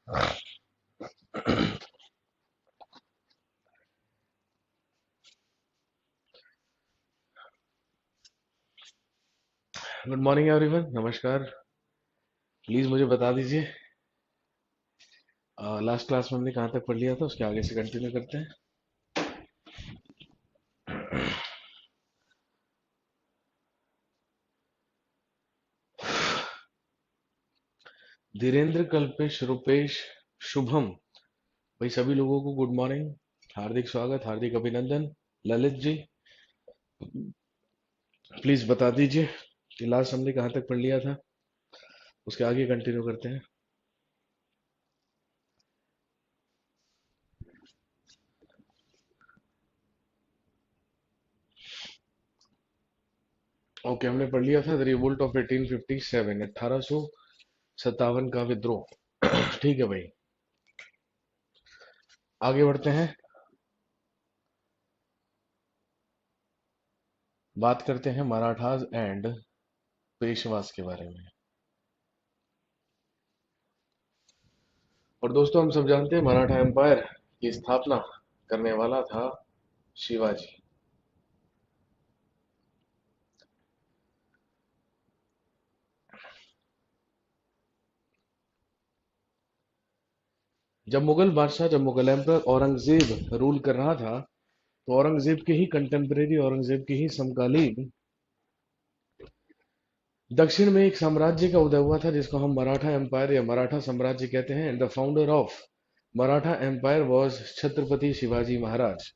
Good morning everyone, नमस्कार। Please मुझे बता दीजिए, लास्ट क्लास में हमने कहाँ तक पढ़ लिया था, उसके आगे से कंटिन्यू करते हैं। धीरेन्द्र, कल्पेश, रुपेश, शुभम, भाई सभी लोगों को गुड मॉर्निंग, हार्दिक स्वागत, हार्दिक अभिनंदन। ललित जी, प्लीज बता दीजिए कि लास्ट हमने कहाँ तक पढ़ लिया था, उसके आगे कंटिन्यू करते हैं। ओके, हमने पढ़ लिया था द रिवोल्ट ऑफ 1857, 1857 का विद्रोह। ठीक है भाई, आगे बढ़ते हैं। बात करते हैं मराठास एंड पेशवास के बारे में। और दोस्तों, हम सब जानते हैं मराठा एम्पायर की स्थापना करने वाला था शिवाजी। जब मुगल एम्पर औरंगजेब रूल कर रहा था, तो औरंगजेब के ही कंटेम्परेरी, औरंगजेब के ही समकालीन दक्षिण में एक साम्राज्य का उदय हुआ था, जिसको हम मराठा एम्पायर या मराठा साम्राज्य कहते हैं। And the founder of Maratha empire was Chhatrapati Shivaji Maharaj.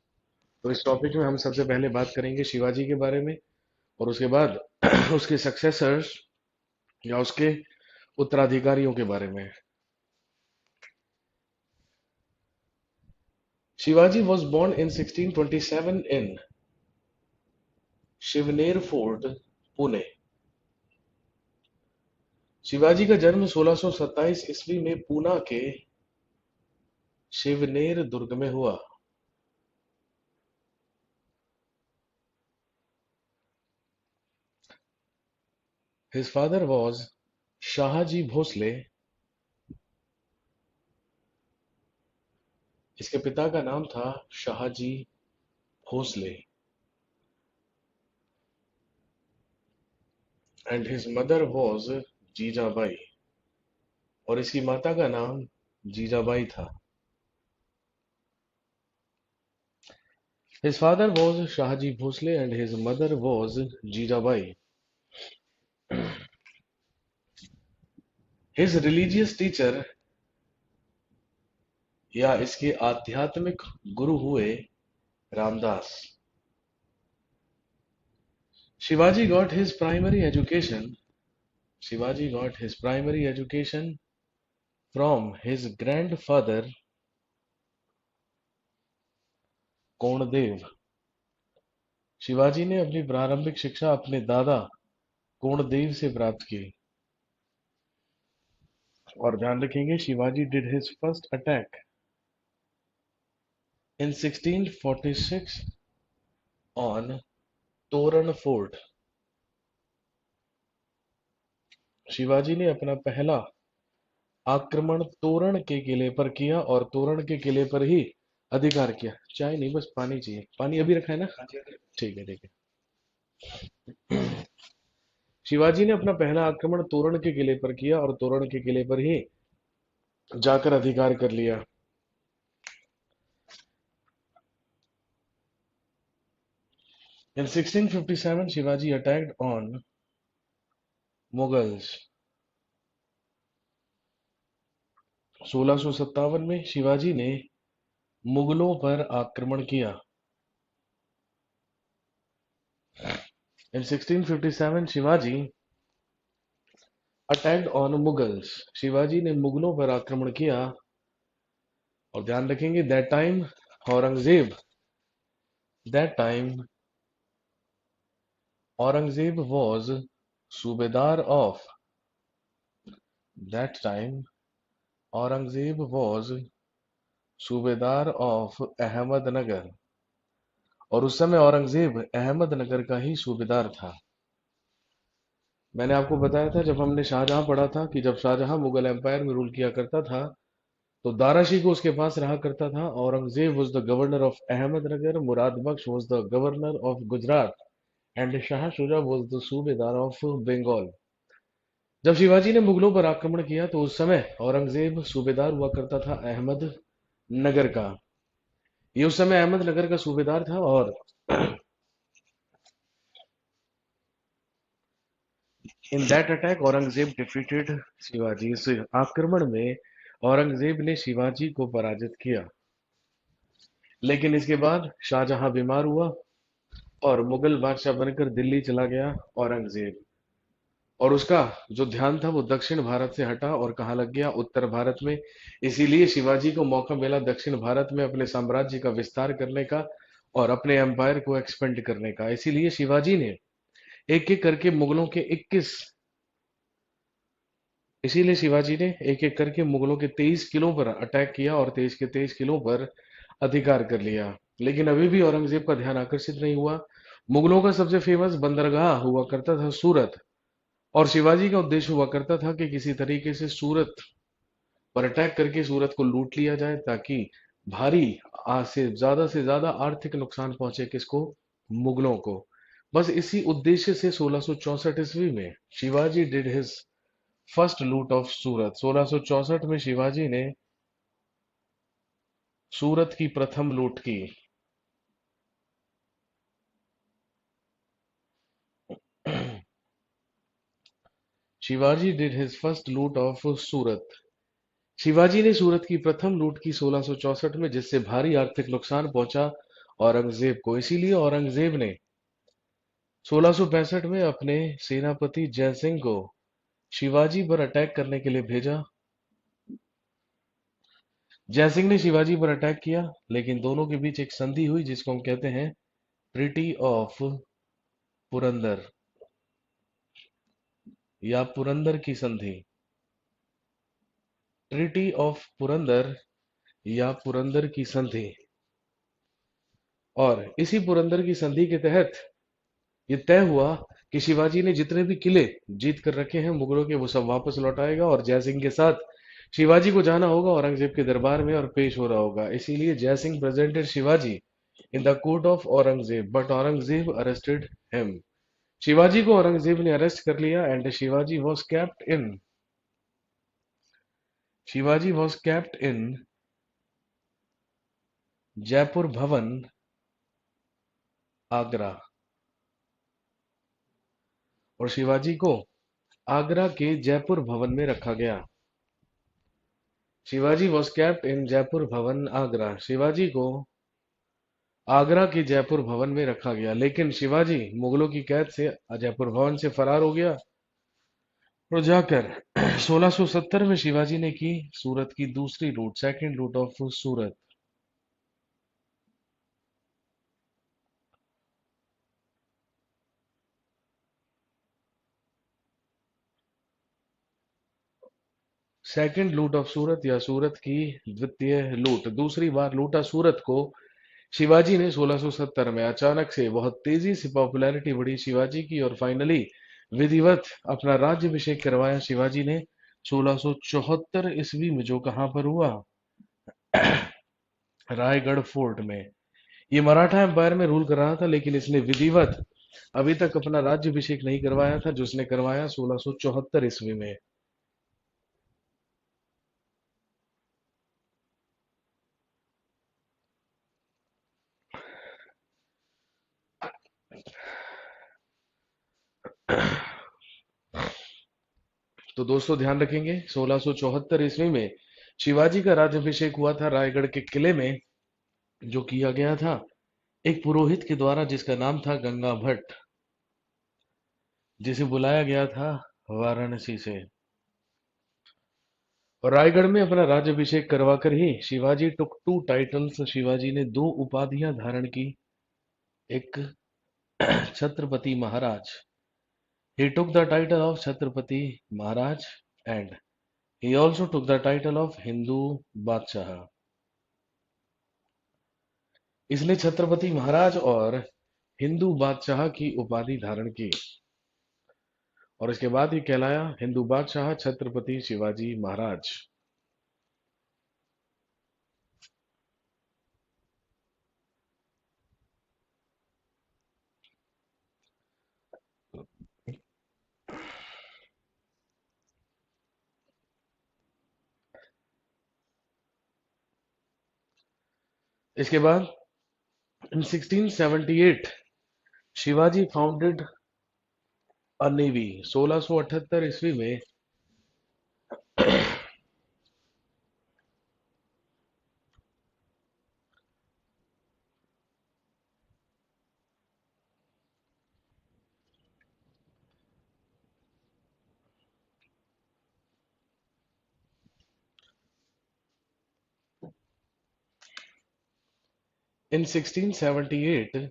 तो इस टॉपिक में हम सबसे पहले बात करेंगे शिवाजी के बारे में, और उसके बाद उसके सक्सेसर्स या उसके उत्तराधिकारियों के बारे में। Shivaji was born in 1627 in Shivner fort, Pune. Shivaji का जन्म 1627 ईस्वी में पूना के शिवनेर दुर्ग में हुआ। His father was Shahaji Bhosle. इसके पिता का नाम था Shahaji Bhosale. And his mother was Jijabai, और इसकी माता का नाम जीजाबाई था। His father was Shahaji Bhosle and his mother was Jijabai. His religious teacher या इसके आध्यात्मिक गुरु हुए Ramdas. Shivaji got his primary education Shivaji got his primary education from his grandfather Konddev. Shivaji ने अपनी प्रारंभिक शिक्षा अपने दादा कोणदेव से प्राप्त की। और ध्यान रखेंगे, Shivaji did his first attack in 1646 on तोरण फोर्ट। शिवाजी ने अपना पहला आक्रमण तोरण के किले पर किया, और तोरण के किले पर ही अधिकार किया। चाय नहीं, बस पानी चाहिए। पानी अभी रखा है ना? ठीक है, ठीक है। शिवाजी ने अपना पहला आक्रमण तोरण के किले पर किया, और तोरण के किले पर ही जाकर अधिकार कर लिया। In 1657, Shivaji attacked on Mughals. 1657 में शिवाजी ने मुगलों पर आक्रमण किया। In 1657, Shivaji attacked on Mughals. Shivaji ने मुगलों पर आक्रमण किया। और ध्यान रखेंगे, Aurangzeb that time Aurangzeb was subedar of that time Aurangzeb was subedar of Ahmednagar. और उस समय औरंगजेब अहमदनगर का ही सूबेदार था। मैंने आपको बताया था जब हमने शाहजहां पढ़ा था, कि जब शाहजहां मुगल एम्पायर में रूल किया करता था, तो दाराशी को उसके पास रहा करता था। Aurangzeb was the governor of Ahmednagar, Murad Bakhsh was the governor of Gujarat and Shah Shuja was the सूबेदार ऑफ बंगाल। जब शिवाजी ने मुगलों पर आक्रमण किया तो उस समय औरंगजेब सूबेदार हुआ करता था अहमद नगर का। ये उस समय अहमदनगर का सूबेदार था। और in that attack Aurangzeb defeated Shivaji. इस आक्रमण में औरंगजेब ने शिवाजी को पराजित किया। लेकिन इसके बाद शाहजहां बीमार हुआ और मुगल बादशाह बनकर दिल्ली चला गया औरंगजेब। और उसका जो ध्यान था वो दक्षिण भारत से हटा और कहाँ लग गया, उत्तर भारत में। इसीलिए शिवाजी को मौका मिला दक्षिण भारत में अपने साम्राज्य का विस्तार करने का और अपने एम्पायर को एक्सपेंड करने का। इसीलिए शिवाजी ने एक एक करके मुगलों के 21 इसीलिए शिवाजी ने एक एक करके मुगलों के 23 किलों पर अटैक किया और 23 के 23 किलों पर अधिकार कर लिया। लेकिन अभी भी औरंगजेब का ध्यान आकर्षित नहीं हुआ। मुगलों का सबसे फेमस बंदरगाह हुआ करता था सूरत। और शिवाजी का उद्देश्य हुआ करता था कि किसी तरीके से सूरत पर अटैक करके सूरत को लूट लिया जाए, ताकि भारी आज से ज्यादा आर्थिक नुकसान पहुंचे किसको, मुगलों को। बस इसी उद्देश्य से 1664 ईस्वी में शिवाजी डिड हिज फर्स्ट लूट ऑफ सूरत। 1664 में शिवाजी ने सूरत की प्रथम लूट की। शिवाजी डिड हिज फर्स्ट लूट ऑफ सूरत। शिवाजी ने सूरत की प्रथम लूट की 1664 में, जिससे भारी आर्थिक नुकसान पहुंचा औरंगजेब को। इसीलिए औरंगजेब ने 1665 में अपने सेनापति जयसिंह को शिवाजी पर अटैक करने के लिए भेजा। जयसिंह ने शिवाजी पर अटैक किया, लेकिन दोनों के बीच एक संधि हुई जिसको हम कहते हैं ट्रीटी ऑफ पुरंदर या पुरंदर की संधि। ट्रीटी ऑफ पुरंदर या पुरंदर की संधि। और इसी पुरंदर की संधि के तहत ये तय हुआ कि शिवाजी ने जितने भी किले जीत कर रखे हैं मुगलों के वो सब वापस लौटाएगा और जयसिंह के साथ शिवाजी को जाना होगा औरंगजेब के दरबार में और पेश हो रहा होगा। इसीलिए Jai Singh presented Shivaji in the court of Aurangzeb, but Aurangzeb arrested him. Shivaji को औरंगजेब ने अरेस्ट कर लिया and Shivaji was kept in Jaipur Bhavan, Agra. और शिवाजी को आगरा के जयपुर भवन में रखा गया। Shivaji was kept in Jaipur Bhavan, Agra. Shivaji को आगरा के जयपुर भवन में रखा गया, लेकिन शिवाजी मुगलों की कैद से जयपुर भवन से फरार हो गया। और जाकर 1670 में शिवाजी ने की सूरत की दूसरी लूट, सेकंड लूट ऑफ सूरत। सेकंड लूट ऑफ सूरत या सूरत की द्वितीय लूट। दूसरी बार लूटा सूरत को शिवाजी ने 1670 में। अचानक से बहुत तेजी से पॉपुलैरिटी बढ़ी शिवाजी की और फाइनली विधिवत अपना राज्यभिषेक करवाया शिवाजी ने 1674 ईस्वी में, जो कहां पर हुआ, रायगढ़ फोर्ट में। ये मराठा एम्पायर में रूल कर रहा था, लेकिन इसने विधिवत अभी तक अपना राज्यभिषेक नहीं करवाया था, जो उसने करवाया 1674 ईस्वी में। तो दोस्तों ध्यान रखेंगे 1674 ईस्वी में शिवाजी का राज्यभिषेक हुआ था रायगढ़ के किले में, जो किया गया था एक पुरोहित के द्वारा जिसका नाम था गंगा भट्ट, जिसे बुलाया गया था वाराणसी से। और रायगढ़ में अपना राज्यभिषेक करवा कर ही शिवाजी टुक टू टाइटल्स। शिवाजी ने दो उपाधियां धारण की। एक छत्रपति महाराज, he took the title of Chhatrapati Maharaj and he also took the title of Hindu बादशाह। इसने छत्रपति महाराज और हिंदू बादशाह की उपाधि धारण की और इसके बाद ही कहलाया हिंदू बादशाह छत्रपति शिवाजी महाराज। इसके बाद इन 1678 शिवाजी फाउंडेड अ नेवी। 1678 ईस्वी में इन 1678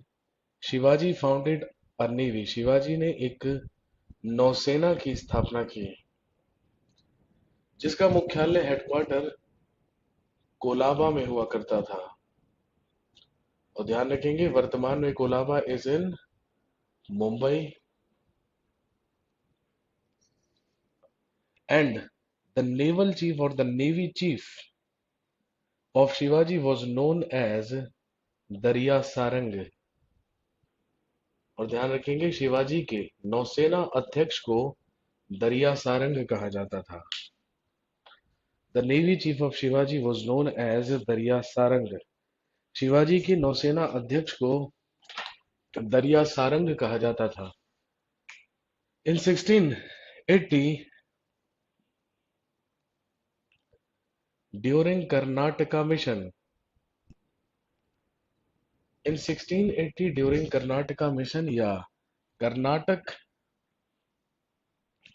शिवाजी फाउंडेड अ नेवी। शिवाजी ने एक नौसेना की स्थापना की जिसका मुख्यालय हेडक्वार्टर कोलाबा में हुआ करता था। और ध्यान रखेंगे वर्तमान में Colaba is in Mumbai and the naval chief or the navy chief of Shivaji was known as Dariya Sarang. और ध्यान रखेंगे शिवाजी के नौसेना अध्यक्ष को दरिया सारंग कहा जाता था। The navy chief of Shivaji was known as Dariya Sarang. Shivaji के नौसेना अध्यक्ष को दरिया सारंग कहा जाता था। इन 1680 ड्यूरिंग कर्नाटका मिशन। इन 1680 ड्यूरिंग कर्नाटका मिशन या कर्नाटक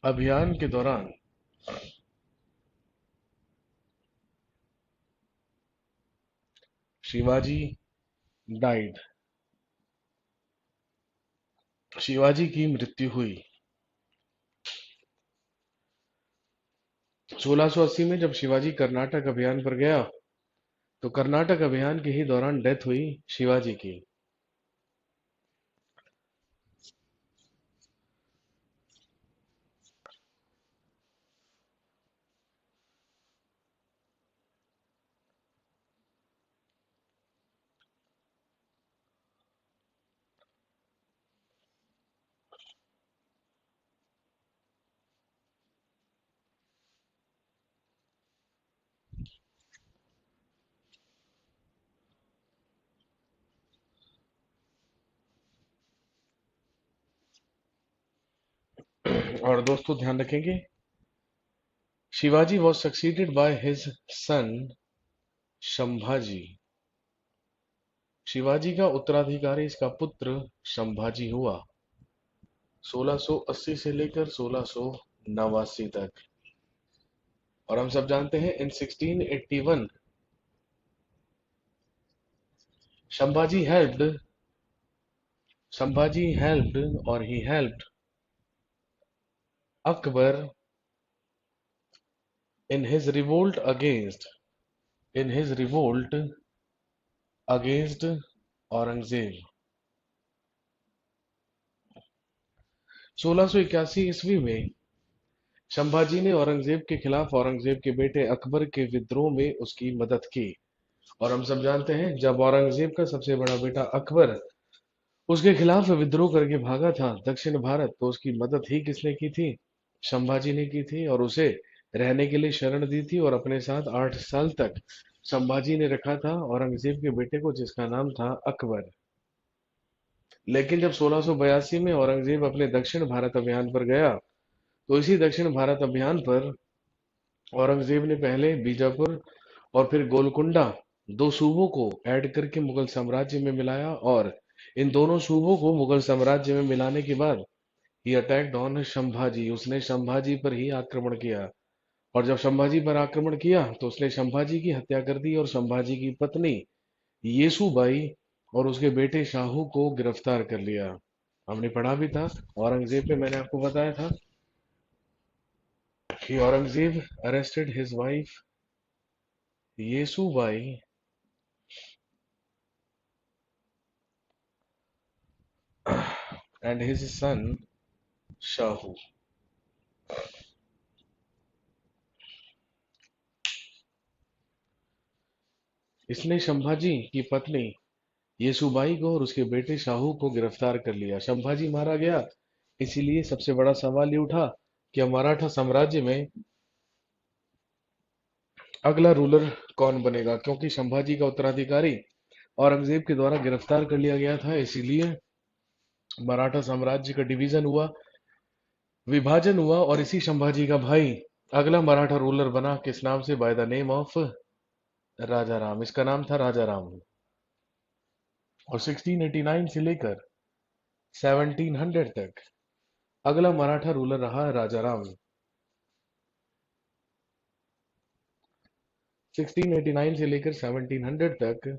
अभियान के दौरान शिवाजी डाइड। शिवाजी की मृत्यु हुई। 1680 में जब शिवाजी कर्नाटक अभियान पर गया तो कर्नाटक अभियान के ही दौरान डेथ हुई शिवाजी की। और दोस्तों ध्यान रखेंगे Shivaji was succeeded by his son Sambhaji. Shivaji का उत्तराधिकारी इसका पुत्र संभाजी हुआ 1680 से लेकर 1689 तक। और हम सब जानते हैं इन 1681 संभाजी हेल्प्ड और he helped Akbar in his revolt against Aurangzeb. 1681 ईस्वी में संभाजी ने औरंगजेब के खिलाफ औरंगजेब के बेटे अकबर के विद्रोह में उसकी मदद की। और हम सब जानते हैं जब औरंगजेब का सबसे बड़ा बेटा अकबर उसके खिलाफ विद्रोह करके भागा था दक्षिण भारत तो उसकी मदद ही किसने की थी? संभाजी ने की थी और उसे रहने के लिए शरण दी थी और अपने साथ 8 साल तक संभाजी ने रखा था औरंगजेब के बेटे को जिसका नाम था अकबर। लेकिन जब 1682 में औरंगजेब अपने दक्षिण भारत अभियान पर गया तो इसी दक्षिण भारत अभियान पर औरंगजेब ने पहले बीजापुर और फिर गोलकुंडा दो सूबों को ऐड करके मुगल साम्राज्य में मिलाया और इन दोनों सूबों को मुगल साम्राज्य में मिलाने के बाद ही अटैक्ड ऑन संभाजी। उसने संभाजी पर ही आक्रमण किया और जब संभाजी पर आक्रमण किया तो उसने संभाजी की हत्या कर दी और संभाजी की पत्नी येसुबाई और उसके बेटे शाहू को गिरफ्तार कर लिया। हमने पढ़ा भी था औरंगजेब पे मैंने आपको बताया था कि Aurangzeb arrested his wife Yesubai and his son Shahu. इसने संभाजी की पत्नी येसुबाई को और उसके बेटे शाहू को गिरफ्तार कर लिया। संभाजी मारा गया इसीलिए सबसे बड़ा सवाल ये उठा कि अब मराठा साम्राज्य में अगला रूलर कौन बनेगा क्योंकि संभाजी का उत्तराधिकारी औरंगजेब के द्वारा गिरफ्तार कर लिया गया था, इसीलिए मराठा साम्राज्य का डिवीजन हुआ, विभाजन हुआ, और इसी संभाजी का भाई अगला मराठा रूलर बना, किस नाम से? बाय द नेम ऑफ राजा राम। इसका नाम था राजा राम। और 1689 से लेकर 1700 तक अगला मराठा रूलर रहा राजा राम। 1689 से लेकर 1700 तक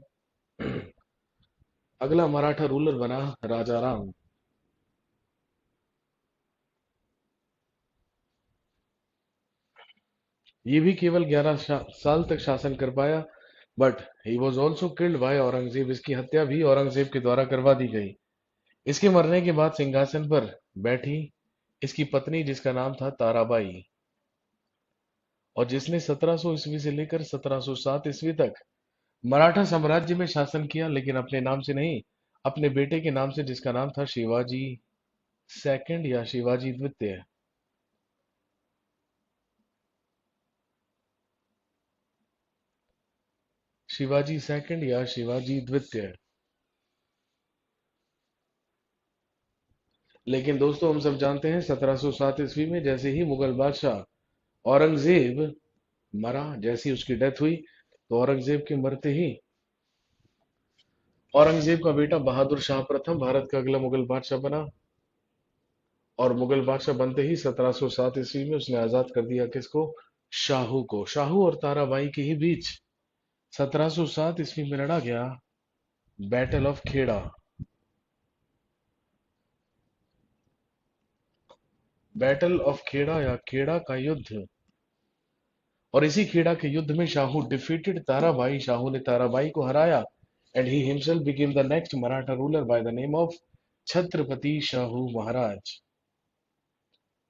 अगला मराठा रूलर बना राजा राम। ये भी केवल 11 साल तक शासन कर पाया, but he was also killed by Aurangzeb. इसकी हत्या भी औरंगजेब के द्वारा करवा दी गई। इसके मरने के बाद सिंहासन पर बैठी इसकी पत्नी, जिसका नाम था ताराबाई, और जिसने 1700 ईस्वी से लेकर 1707 ईस्वी तक मराठा साम्राज्य में शासन किया, लेकिन अपने नाम से नहीं, अपने बेटे के नाम से, जिसका नाम था शिवाजी सेकंड या शिवाजी द्वितीय। शिवाजी सेकंड या शिवाजी द्वितीय। लेकिन दोस्तों, हम सब जानते हैं 1707 ईस्वी में जैसे ही मुगल बादशाह औरंगजेब मरा, जैसी उसकी डेथ हुई, तो औरंगजेब के मरते ही औरंगजेब का बेटा बहादुर शाह प्रथम भारत का अगला मुगल बादशाह बना। और मुगल बादशाह बनते ही 1707 ईस्वी में उसने आजाद कर दिया किसको? शाहू को। शाहू और ताराबाई के ही बीच 1707 ईस्वी में लड़ा गया battle of Kheda. Battle of Kheda या खेड़ा का युद्ध। और इसी खेड़ा के युद्ध में शाहू डिफीटेड ताराबाई। शाहू ने ताराबाई को हराया, and he himself became the next Maratha ruler by the name of Chhatrapati Shahu Maharaj.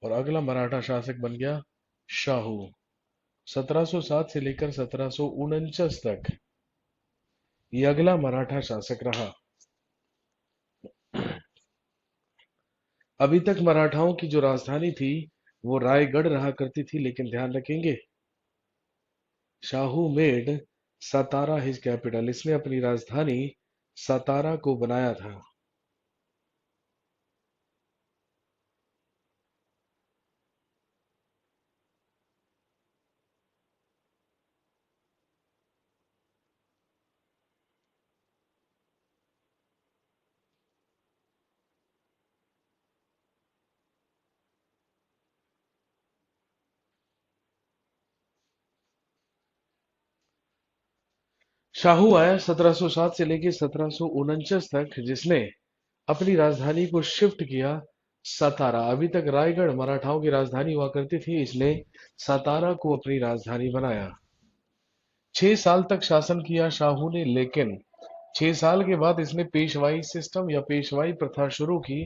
और अगला मराठा शासक बन गया शाहू। 1707 से लेकर 1749 तक ये अगला मराठा शासक रहा। अभी तक मराठाओं की जो राजधानी थी वो रायगढ़ रहा करती थी, लेकिन ध्यान रखेंगे, शाहू मेड सतारा हिज कैपिटल। इसने अपनी राजधानी सतारा को बनाया था। शाहू आया 1707 से लेकर 1749 तक, जिसने अपनी राजधानी को शिफ्ट किया सतारा। अभी तक रायगढ़ मराठाओं की राजधानी हुआ करती थी, इसने सतारा को अपनी राजधानी बनाया। 6 साल तक शासन किया शाहू ने, लेकिन 6 साल के बाद इसने पेशवाई सिस्टम या पेशवाई प्रथा शुरू की,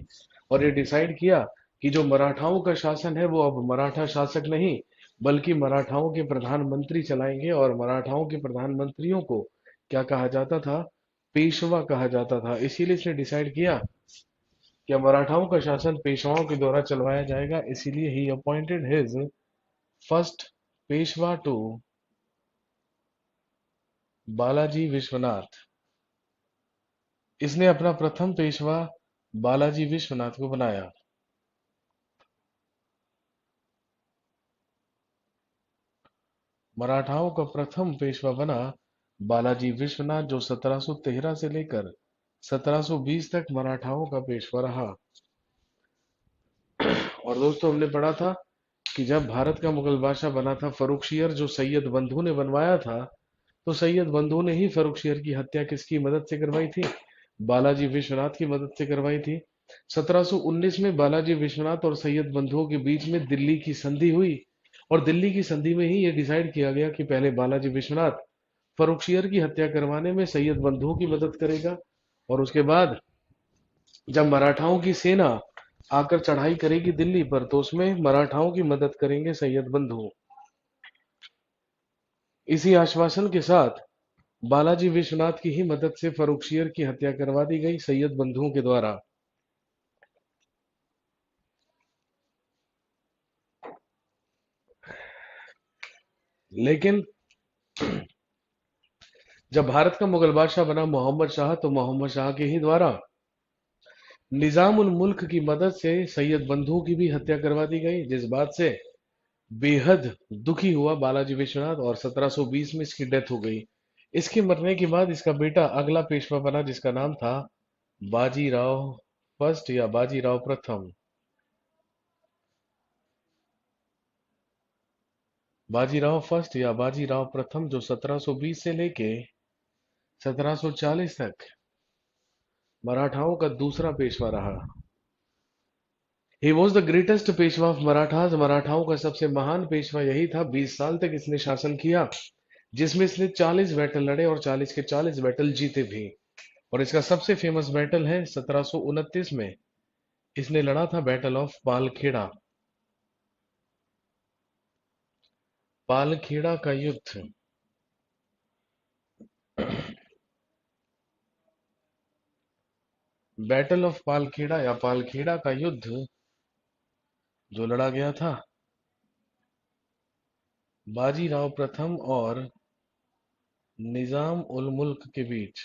और ये डिसाइड किया कि जो मराठाओं का शासन है वो अब मराठा शासक नहीं, बल्कि मराठाओं के प्रधानमंत्री चलाएंगे। और मराठाओं के प्रधानमंत्रियों को क्या कहा जाता था? पेशवा कहा जाता था। इसीलिए इसने डिसाइड किया कि मराठाओं का शासन पेशवाओं के द्वारा चलवाया जाएगा। इसीलिए ही appointed his first Peshwa to Balaji Vishwanath. इसने अपना प्रथम पेशवा बालाजी विश्वनाथ को बनाया। मराठाओं का प्रथम पेशवा बना बालाजी विश्वनाथ, जो 1713 से लेकर 1720 तक मराठाओं का पेशवा रहा। और दोस्तों, हमने पढ़ा था कि जब भारत का मुगल बादशाह बना था फर्रुखशियर, जो सैयद बंधु ने बनवाया था, तो सैयद बंधु ने ही फर्रुखशियर की हत्या किसकी मदद से करवाई थी? बालाजी विश्वनाथ की मदद से करवाई थी। 1719 में बालाजी विश्वनाथ और सैयद बंधुओं के बीच में दिल्ली की संधि हुई, और दिल्ली की संधि में ही यह डिसाइड किया गया कि पहले बालाजी विश्वनाथ फर्रुखशियर की हत्या करवाने में सैयद बंधुओं की मदद करेगा, और उसके बाद जब मराठाओं की सेना आकर चढ़ाई करेगी दिल्ली पर, तो उसमें मराठाओं की मदद करेंगे सैयद बंधु। इसी आश्वासन के साथ बालाजी विश्वनाथ की ही मदद से फर्रुखशियर की हत्या करवा दी गई सैयद बंधुओं के द्वारा। लेकिन जब भारत का मुगल बादशाह बना मोहम्मद शाह, तो मोहम्मद शाह के ही द्वारा निजाम उल मुल्क की मदद से सैयद बंधु की भी हत्या करवा दी गई, जिस बात से बेहद दुखी हुआ बालाजी विश्वनाथ, और 1720 में इसकी डेथ हो गई। इसके मरने के बाद इसका बेटा अगला पेशवा बना, जिसका नाम था बाजीराव फर्स्ट या बाजीराव प्रथम। बाजीराव फर्स्ट या बाजीराव प्रथम, जो 1720 से लेके 1740 तक मराठाओं का दूसरा पेशवा रहा। He was the greatest Peshwa of Marathas. मराठाओं का सबसे महान पेशवा यही था। 20 साल तक इसने शासन किया, जिसमें इसने 40 बैटल लड़े और 40 के 40 बैटल जीते भी। और इसका सबसे फेमस बैटल है 1729 में इसने लड़ा था बैटल ऑफ पालखेड़ा। पालखेड़ा का युद्ध। बैटल ऑफ पालखेड़ा या पालखेड़ा का युद्ध जो लड़ा गया था बाजीराव प्रथम और निजाम उल मुल्क के बीच।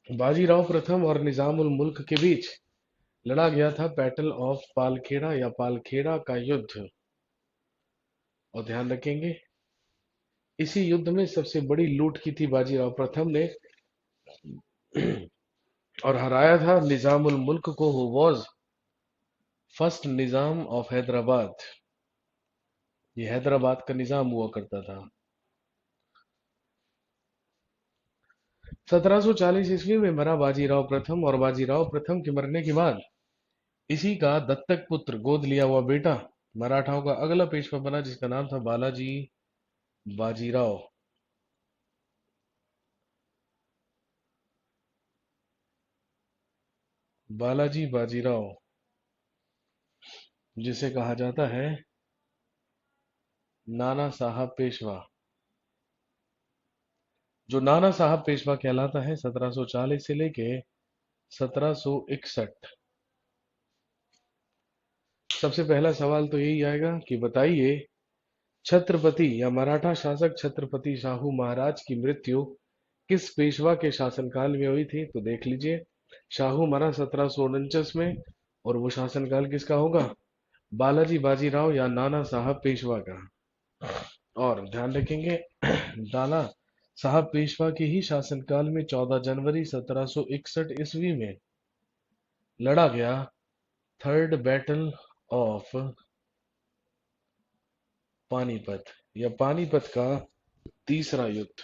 बाजीराव प्रथम और निजाम उल मुल्क के बीच लड़ा गया था बैटल ऑफ पालखेड़ा या पालखेड़ा का युद्ध। और ध्यान रखेंगे, इसी युद्ध में सबसे बड़ी लूट की थी बाजीराव प्रथम ने, और हराया था निजाम उल मुल्क को, who was first Nizam of Hyderabad. ये हैदराबाद का निजाम हुआ करता था। 1740 ईस्वी में मरा बाजीराव प्रथम, और बाजीराव प्रथम के मरने के बाद इसी का दत्तक पुत्र, गोद लिया हुआ बेटा मराठाओं का अगला पेशवा बना, जिसका नाम था बालाजी बाजीराव। बालाजी बाजीराव, जिसे कहा जाता है नाना साहब पेशवा। जो नाना साहब पेशवा कहलाता है 1740 से लेके 1761। सबसे पहला सवाल तो यही आएगा कि बताइए, छत्रपति या मराठा शासक छत्रपति शाहू महाराज की मृत्यु किस पेशवा के शासनकाल में हुई थी? तो देख लीजिए, शाहू मरा 1749 में, और वो शासनकाल किसका होगा? बालाजी बाजीराव या नाना साहब पेशवा का। और ध्यान रखेंगे, नाना साहब पेशवा के ही शासनकाल में 14 जनवरी 1761 ईस्वी में लड़ा गया थर्ड बैटल ऑफ पानीपत या पानीपत का तीसरा युद्ध।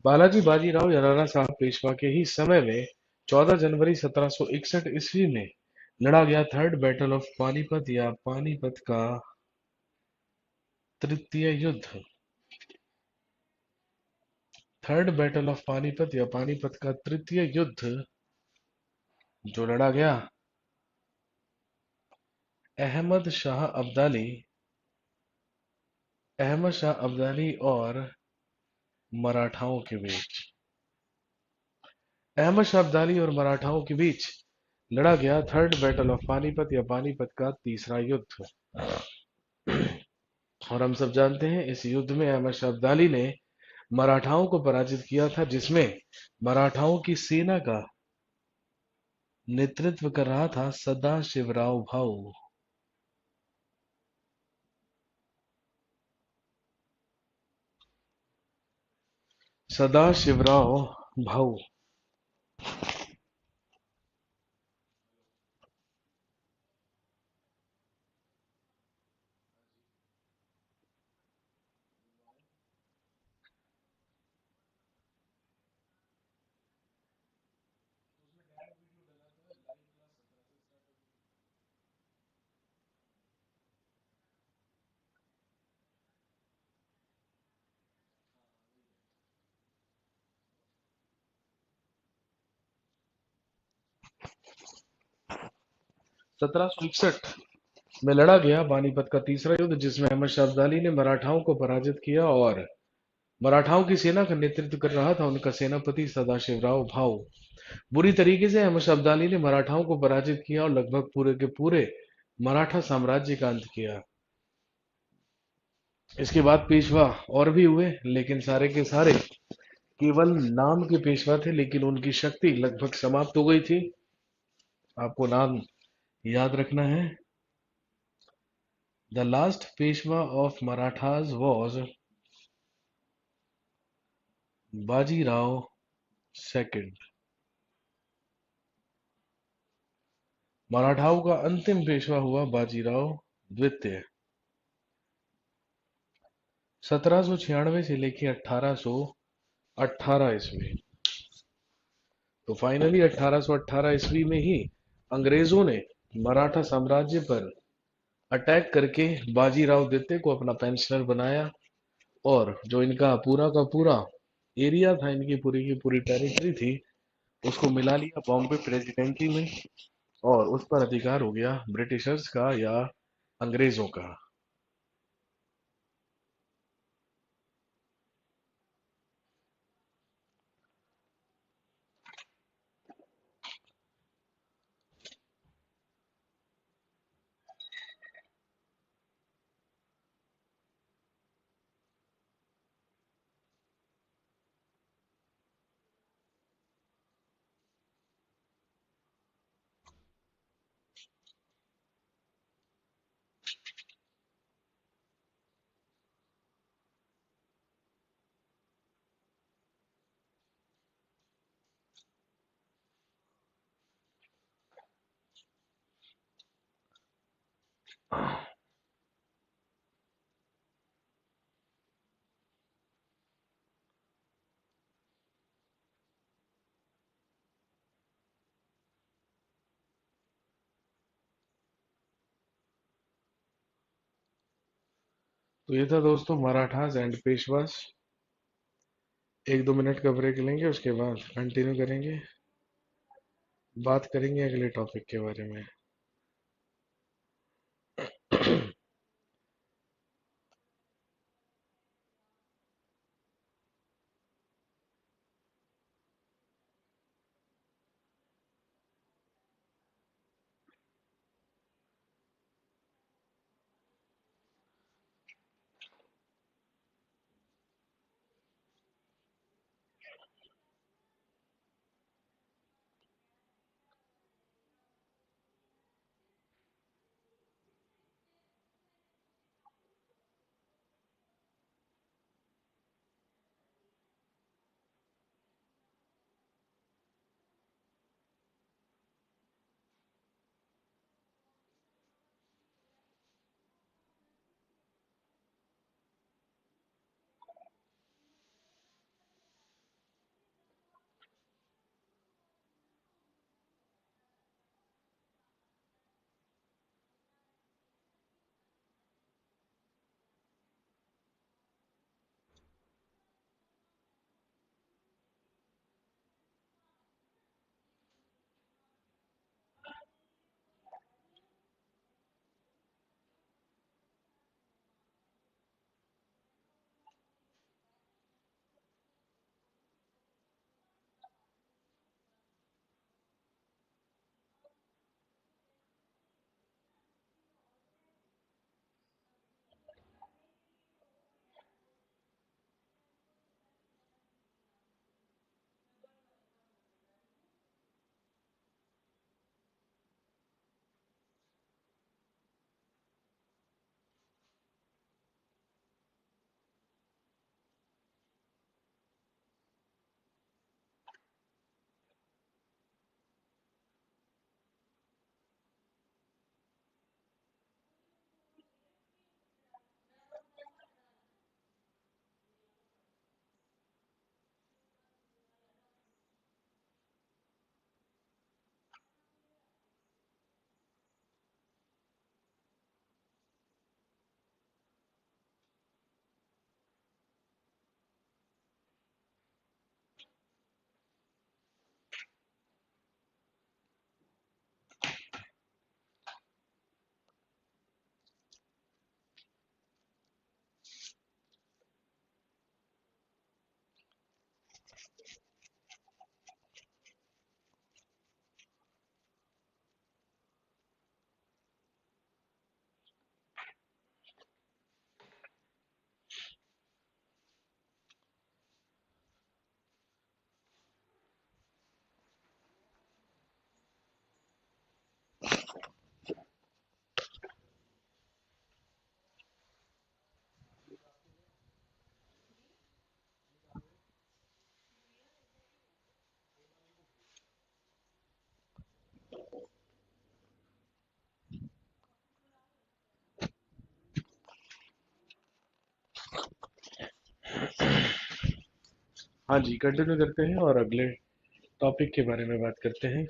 बालाजी बाजीराव या नाना साहब पेशवा के ही समय में 14 जनवरी 1761 ईस्वी में लड़ा गया थर्ड बैटल ऑफ पानीपत या पानीपत का तृतीय युद्ध। थर्ड बैटल ऑफ पानीपत या पानीपत का तृतीय युद्ध जो लड़ा गया अहमद शाह अब्दाली, अहमद शाह अब्दाली और मराठाओं के बीच। अहमद शाह अब्दाली और मराठाओं के बीच लड़ा गया थर्ड बैटल ऑफ पानीपत या पानीपत का तीसरा युद्ध। और हम सब जानते हैं इस युद्ध में अहमद शाह अब्दाली ने मराठाओं को पराजित किया था, जिसमें मराठाओं की सेना का नेतृत्व कर रहा था सदाशिवराव भाऊ। सदाशिवराव भाऊ। 1761 में लड़ा गया पानीपत का तीसरा युद्ध, जिसमें अहमद शाह अब्दाली ने मराठाओं को पराजित किया और मराठाओं की सेना का नेतृत्व कर रहा था उनका सेनापति सदाशिवराव भाऊ। बुरी तरीके से अहमद शाह अब्दाली ने मराठाओं को पराजित किया और लगभग पूरे के पूरे मराठा साम्राज्य का अंत किया। इसके बाद पेशवा और भी हुए, लेकिन सारे के सारे केवल नाम के पेशवा थे, लेकिन उनकी शक्ति लगभग समाप्त हो गई थी। आपको नाम याद रखना है। The last Peshwa of Marathas was Bajirao second. मराठाओं का अंतिम पेशवा हुआ बाजीराव द्वितीय। 1796 से लेकर 1818 ईस्वी। तो फाइनली 1818 ईस्वी में ही अंग्रेजों ने मराठा साम्राज्य पर अटैक करके बाजीराव द्वितीय को अपना पेंशनर बनाया, और जो इनका पूरा का पूरा एरिया था, इनकी पूरी की पूरी टेरिटरी थी, उसको मिला लिया बॉम्बे प्रेसिडेंसी में, और उस पर अधिकार हो गया ब्रिटिशर्स का या अंग्रेजों का। तो ये था दोस्तों मराठास एंड पेशवास। 1-2 मिनट का ब्रेक लेंगे, उसके बाद कंटिन्यू करेंगे, बात करेंगे अगले टॉपिक के बारे में। हाँ जी, कंटिन्यू करते हैं और अगले टॉपिक के बारे में बात करते हैं।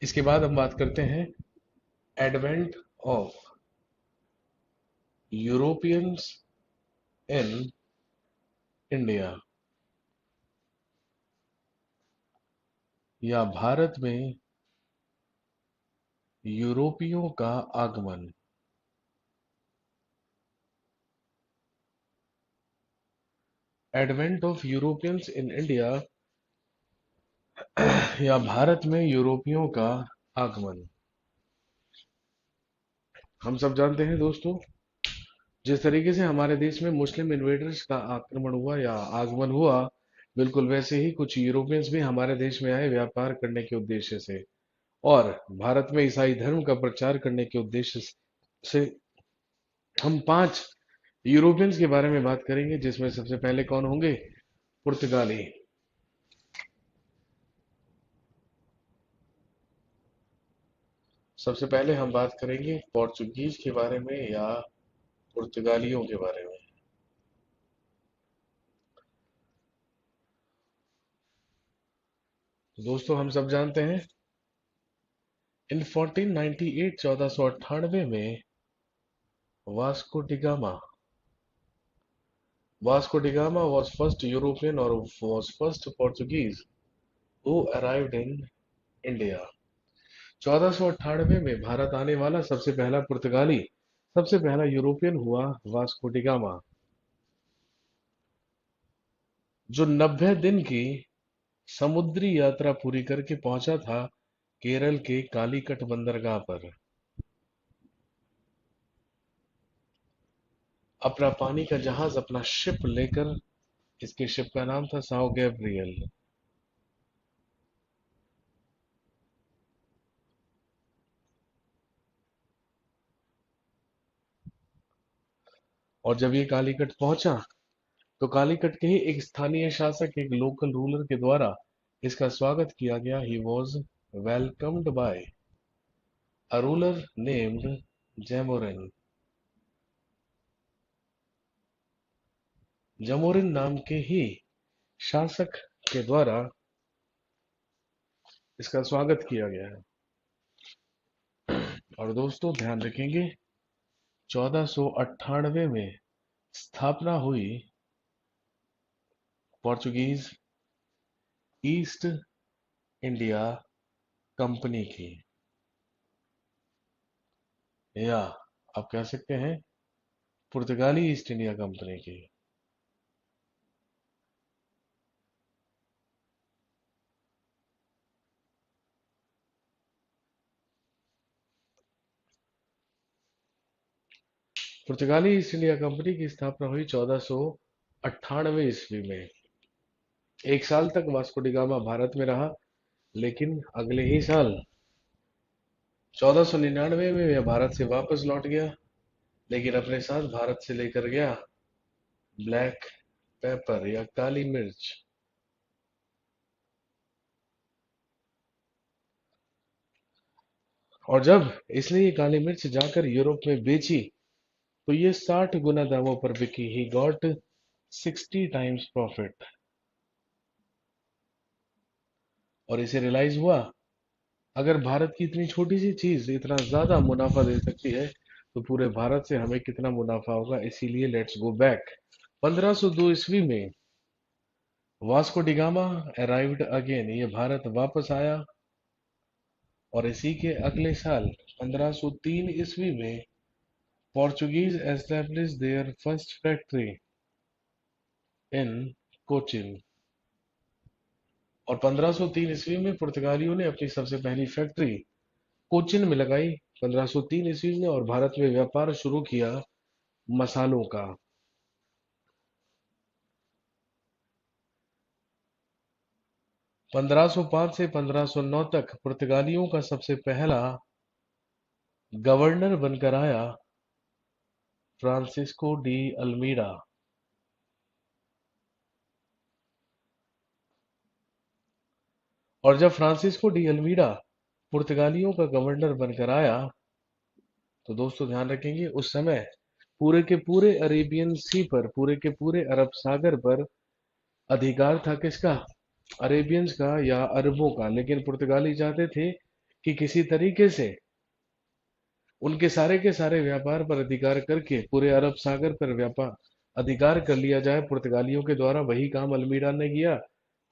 इसके बाद हम बात करते हैं advent of Europeans in India, या भारत में यूरोपियों का आगमन। Advent of Europeans in India, या भारत में यूरोपियों का आगमन। हम सब जानते हैं दोस्तों, जिस तरीके से हमारे देश में मुस्लिम इन्वेडर्स का आक्रमण हुआ या आगमन हुआ, बिल्कुल वैसे ही कुछ यूरोपियंस भी हमारे देश में आए व्यापार करने के उद्देश्य से, और भारत में ईसाई धर्म का प्रचार करने के उद्देश्य से हम 5 यूरोपियंस के बारे में बात करेंगे, जिसमें सबसे पहले कौन होंगे? पुर्तगाली। सबसे पहले हम बात करेंगे पोर्चुगीज के बारे में या पुर्तगालियों के बारे में। दोस्तों हम सब जानते हैं, इन 1498 1498 में Vasco da Gama Vasco da Gama was first European or was first Portuguese who arrived in India. 1498 में भारत आने वाला सबसे पहला पुर्तगाली, सबसे पहला यूरोपियन हुआ वास्को डी गामा, जो 90 दिन की समुद्री यात्रा पूरी करके पहुंचा था केरल के कालीकट बंदरगाह पर। अपना पानी का जहाज, अपना शिप लेकर, इसके शिप का नाम था साओ गैब्रियल। और जब ये कालीकट पहुंचा, तो कालीकट के ही एक स्थानीय शासक, एक लोकल रूलर के द्वारा इसका स्वागत किया गया। He was welcomed by a ruler named Zamorin. Zamorin नाम के ही शासक के द्वारा इसका स्वागत किया गया है। और दोस्तों ध्यान रखेंगे, 1498 में स्थापना हुई पोर्चुगीज ईस्ट इंडिया कंपनी की, या आप कह सकते हैं पुर्तगाली ईस्ट इंडिया कंपनी की। पुर्तगाली ईस्ट इंडिया कंपनी की स्थापना हुई 1498 ईस्वी में। 1 साल तक वास्को डी गामा भारत में रहा, लेकिन अगले ही साल 1499 में वह भारत से वापस लौट गया, लेकिन अपने साथ भारत से लेकर गया ब्लैक पेपर या काली मिर्च। और जब इसने ये काली मिर्च जाकर यूरोप में बेची, तो ये 60 गुना दामों पर बिकी। He got 60 times profit. और इसे रियलाइज हुआ, अगर भारत की इतनी छोटी सी चीज इतना ज्यादा मुनाफा दे सकती है, तो पूरे भारत से हमें कितना मुनाफा होगा, इसीलिए लेट्स गो बैक। 1502 ईस्वी में वास्को डिगामा अराइव्ड अगेन, ये भारत वापस आया। और इसी के अगले साल 1503 ईस्वी में Portuguese establish there first factory in Cochin. और 1503 ईस्वी में पुर्तगालियों ने अपनी सबसे पहली फैक्ट्री कोचिन में लगाई, 1503 ईस्वी में, और भारत में व्यापार शुरू किया मसालों का। 1505 से 1509 तक पुर्तगालियों का सबसे पहला गवर्नर बनकर आया फ्रांसिस्को डी अल्मीडा। और जब फ्रांसिस्को डी अल्मीडा पुर्तगालियों का गवर्नर बनकर आया, तो दोस्तों ध्यान रखेंगे उस समय पूरे के पूरे अरेबियन सी पर, पूरे के पूरे अरब सागर पर अधिकार था किसका? अरेबियंस का या अरबों का। लेकिन पुर्तगाली चाहते थे कि किसी तरीके से उनके सारे के सारे व्यापार पर अधिकार करके पूरे अरब सागर पर व्यापार अधिकार कर लिया जाए पुर्तगालियों के द्वारा। वही काम अल्मीडा ने किया।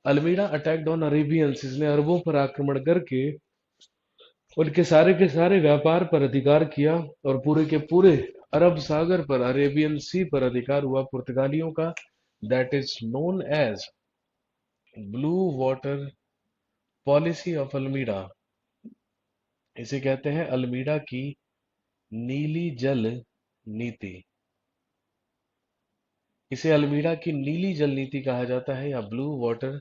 अल्मीडा अटैक्ड ऑन अरेबियंस, इसने अरबों पर आक्रमण करके उनके सारे के सारे व्यापार पर अधिकार किया, और पूरे के पूरे अरब सागर पर, अरेबियन सी पर अधिकार हुआ पुर्तगालियों का। That is known as blue water policy of Almeida. इसे कहते हैं अल्मीडा की नीली जल नीति। इसे अल्मीडा की नीली जल नीति कहा जाता है, या ब्लू वाटर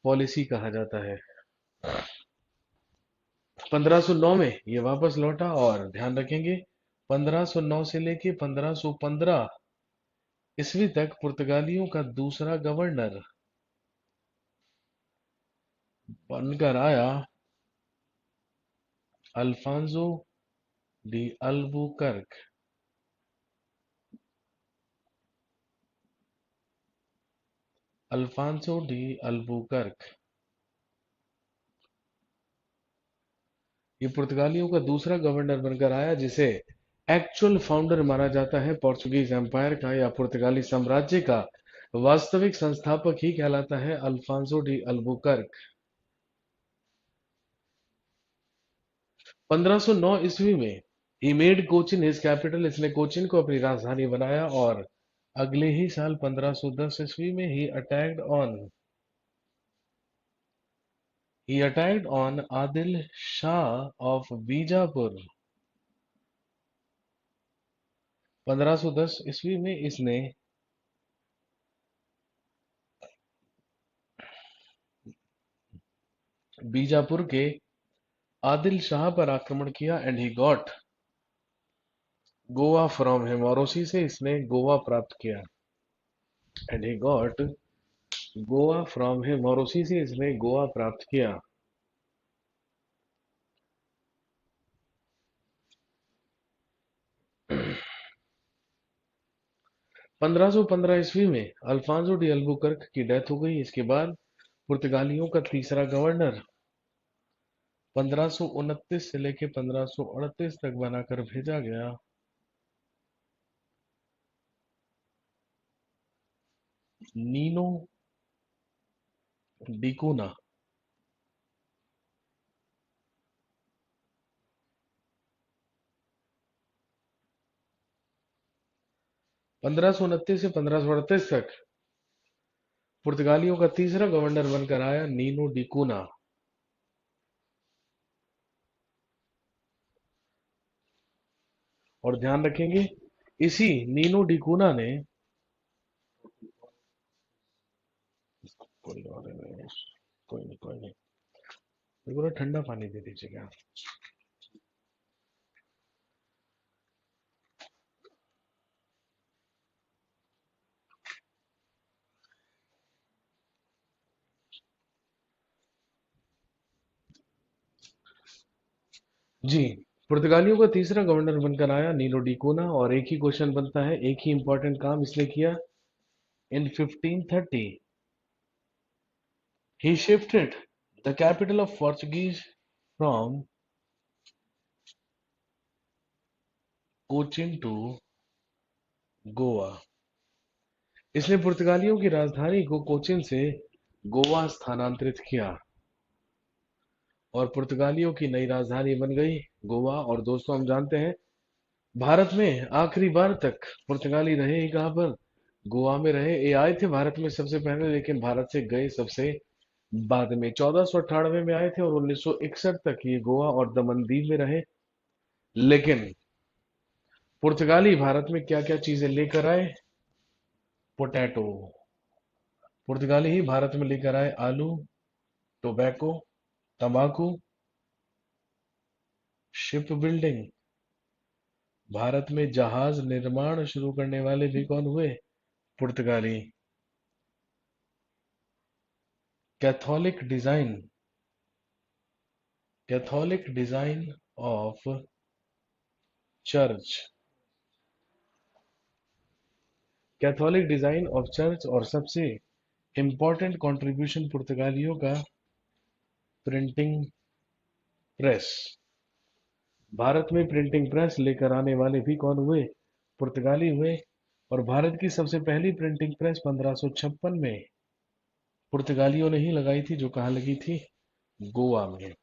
पॉलिसी कहा जाता है। 1509 में ये वापस लौटा। और ध्यान रखेंगे 1509 से लेके 1515 ईस्वी तक पुर्तगालियों का दूसरा गवर्नर बनकर आया Alfonso de Albuquerque. Alfonso de Albuquerque, ये पुर्तगालियों का दूसरा गवर्नर बनकर आया, जिसे एक्चुअल फाउंडर माना जाता है पोर्चुगीज एम्पायर का, या पुर्तगाली साम्राज्य का वास्तविक संस्थापक ही कहलाता है अल्फांसो डी अल्बुकर्क। 1509 ईस्वी में he made Cochin his capital, इसने कोचिन को अपनी राजधानी बनाया। और अगले ही साल 1510 ईस्वी में he attacked on Adil Shah of Bijapur. 1510 ईस्वी में इसने बीजापुर के आदिल शाह पर आक्रमण किया। And he got Goa from him, और उसी से इसने गोवा प्राप्त किया। And he got Goa from him, और उसी से इसने गोवा प्राप्त किया। 1515 ईस्वी में अल्फांसो डी अल्बुकर्क की डेथ हो गई। इसके बाद पुर्तगालियों का तीसरा गवर्नर 1529 से लेकर 1538 तक बनाकर भेजा गया नीनो डिकूना। 1529 से 1538 तक पुर्तगालियों का तीसरा गवर्नर बनकर आया नीनो डिकूना। और ध्यान रखेंगे इसी नीनो डिकूना ने, कोई और नहीं, कोई नहीं कोई नहीं, मेरे को ना ठंडा पानी दे दीजिएगा। जी, पुर्तगालियों का तीसरा गवर्नर बनकर आया नीनो डिकोना। और एक ही क्वेश्चन बनता है, एक ही इंपॉर्टेंट काम इसने किया। In 1530 he shifted the capital of Portuguese from Cochin to Goa. इसने पुर्तगालियों की राजधानी को कोचिन से गोवा स्थानांतरित किया और पुर्तगालियों की नई राजधानी बन गई गोवा। और दोस्तों, हम जानते हैं भारत में आखिरी बार तक पुर्तगाली रहे ही कहाँ पर? गोवा में रहे। ये आए थे भारत में सबसे पहले, लेकिन भारत से गए सबसे बाद में। 1498 में आए थे और 1961 तक ये गोवा और दमन दीव में रहे। लेकिन पुर्तगाली भारत में क्या क्या चीजें लेकर आए? पोटैटो। पुर्तगाली ही भारत में लेकर आए आलू, टोबैको, तंबाकू, शिप बिल्डिंग। भारत में जहाज निर्माण शुरू करने वाले भी कौन हुए? पुर्तगाली। Catholic design, Catholic design of church, Catholic design of church. और सबसे इंपॉर्टेंट कंट्रीब्यूशन पुर्तगालियों का, प्रिंटिंग प्रेस। भारत में प्रिंटिंग प्रेस लेकर आने वाले भी कौन हुए? पुर्तगाली हुए। और भारत की सबसे पहली प्रिंटिंग प्रेस 1556 में पुर्तगालियों ने ही लगाई थी, जो कहाँ लगी थी? गोवा में।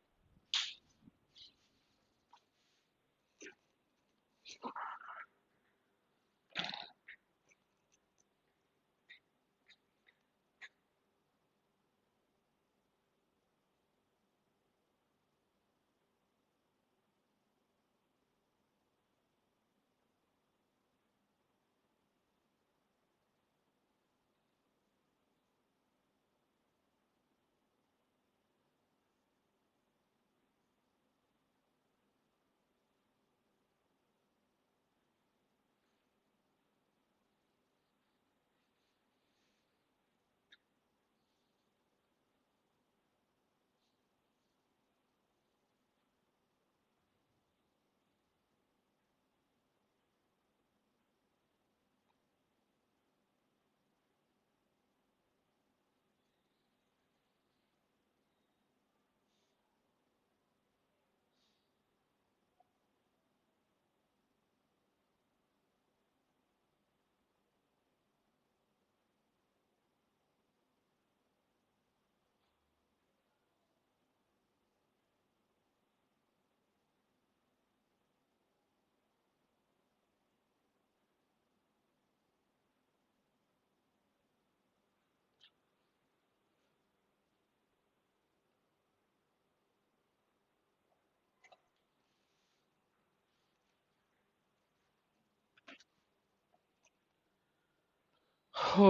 हो,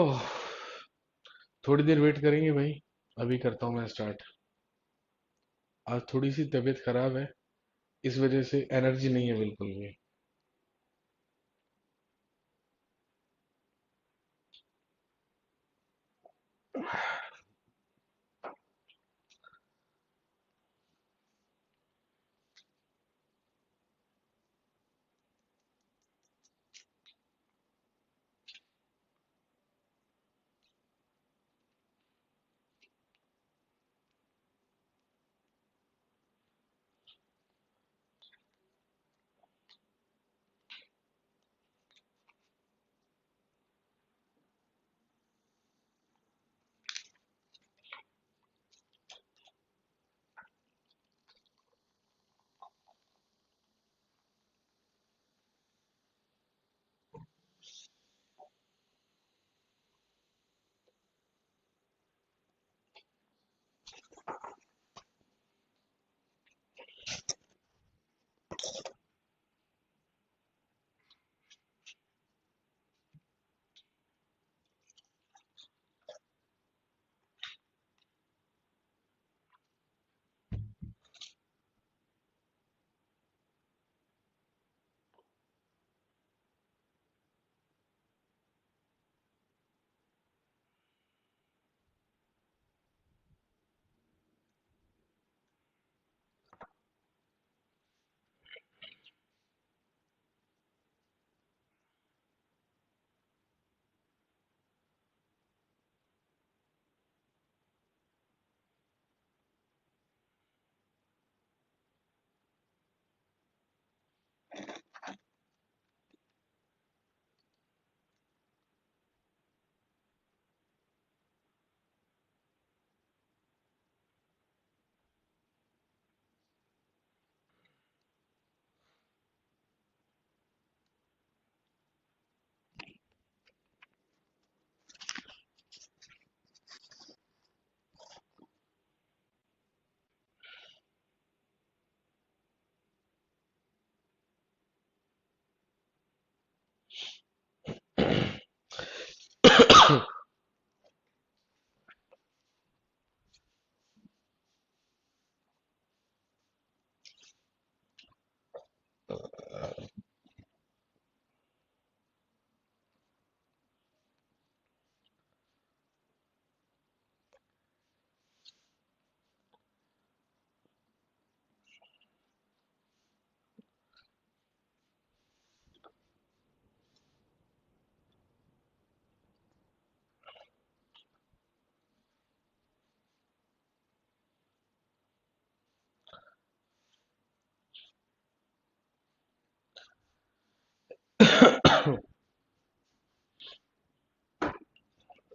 थोड़ी देर वेट करेंगे भाई। अभी करता हूँ मैं स्टार्ट। आज थोड़ी सी तबीयत खराब है, इस वजह से एनर्जी नहीं है बिल्कुल भी।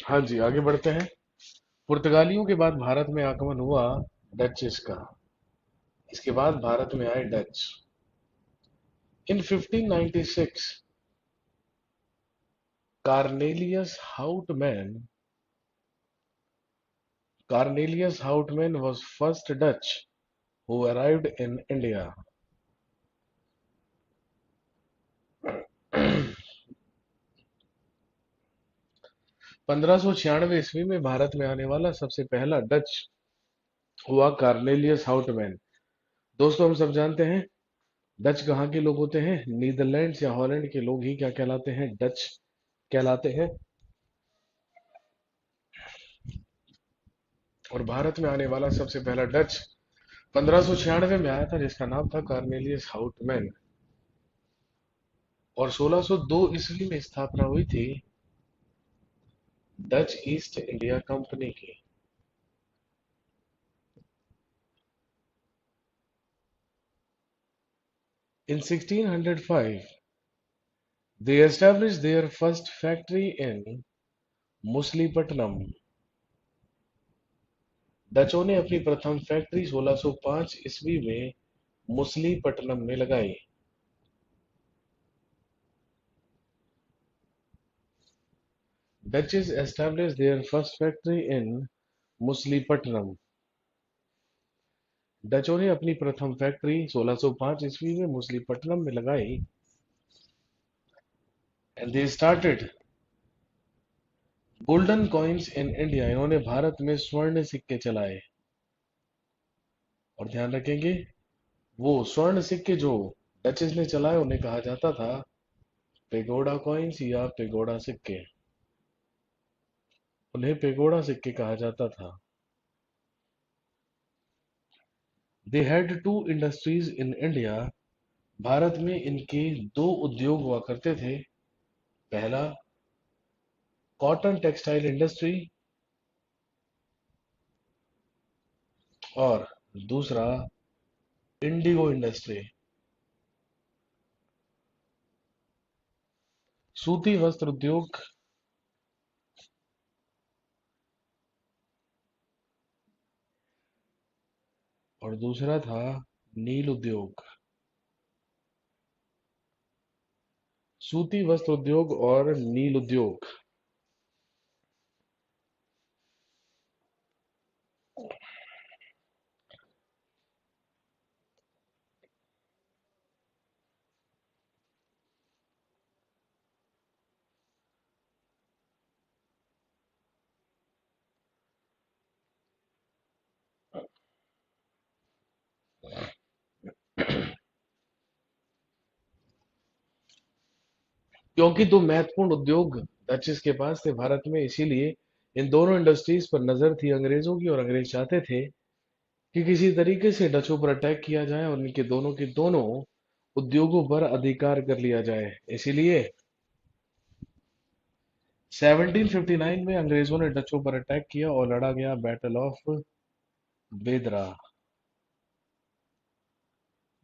हाँ जी, आगे बढ़ते हैं। पुर्तगालियों के बाद भारत में आगमन हुआ डचेस का। इसके बाद भारत में आए Dutch. In 1596 Cornelius Houtman Cornelius Houtman was first Dutch who arrived in India. 1596 ईस्वी में भारत में आने वाला सबसे पहला डच हुआ कार्नेलियस हाउटमैन। दोस्तों, हम सब जानते हैं डच कहाँ के लोग होते हैं? नीदरलैंड्स या हॉलैंड के लोग ही क्या कहलाते हैं? डच कहलाते हैं। और भारत में आने वाला सबसे पहला डच 1596 में आया था, जिसका नाम था कार्नेलियस हाउटमैन। और 1602 ईस्वी में स्थापना हुई थी डच ईस्ट इंडिया कंपनी की। In 1605, they established their first factory in Masulipatnam. डचों ने अपनी प्रथम फैक्ट्री 1605 ईस्वी में मुसलीपट्टनम में लगाई। Dutches established their first factory in Masulipatnam. डचों ने अपनी प्रथम फैक्ट्री 1605 ईस्वी में मुसलीपट्टनम में लगाई। And they started golden coins in India. इन्होंने भारत में स्वर्ण सिक्के चलाए। और ध्यान रखेंगे, वो स्वर्ण सिक्के जो डचेस ने चलाए उन्हें कहा जाता था पेगोडा कॉइन्स या पेगोडा सिक्के। उन्हें पेगोडा सिक्के कहा जाता था। They had two industries in India. भारत में इनके दो उद्योग हुआ करते थे। पहला कॉटन टेक्सटाइल इंडस्ट्री और दूसरा इंडिगो इंडस्ट्री, सूती वस्त्र उद्योग। और दूसरा था नील उद्योग। सूती वस्त्र उद्योग और नील उद्योग। क्योंकि दो महत्वपूर्ण उद्योग डचेस के पास थे भारत में, इसीलिए इन दोनों इंडस्ट्रीज पर नजर थी अंग्रेजों की। और अंग्रेज चाहते थे कि किसी तरीके से डचों पर अटैक किया जाए और इनके दोनों के दोनों उद्योगों पर अधिकार कर लिया जाए। इसीलिए 1759 में अंग्रेजों ने डचों पर अटैक किया और लड़ा गया बैटल ऑफ बेदरा।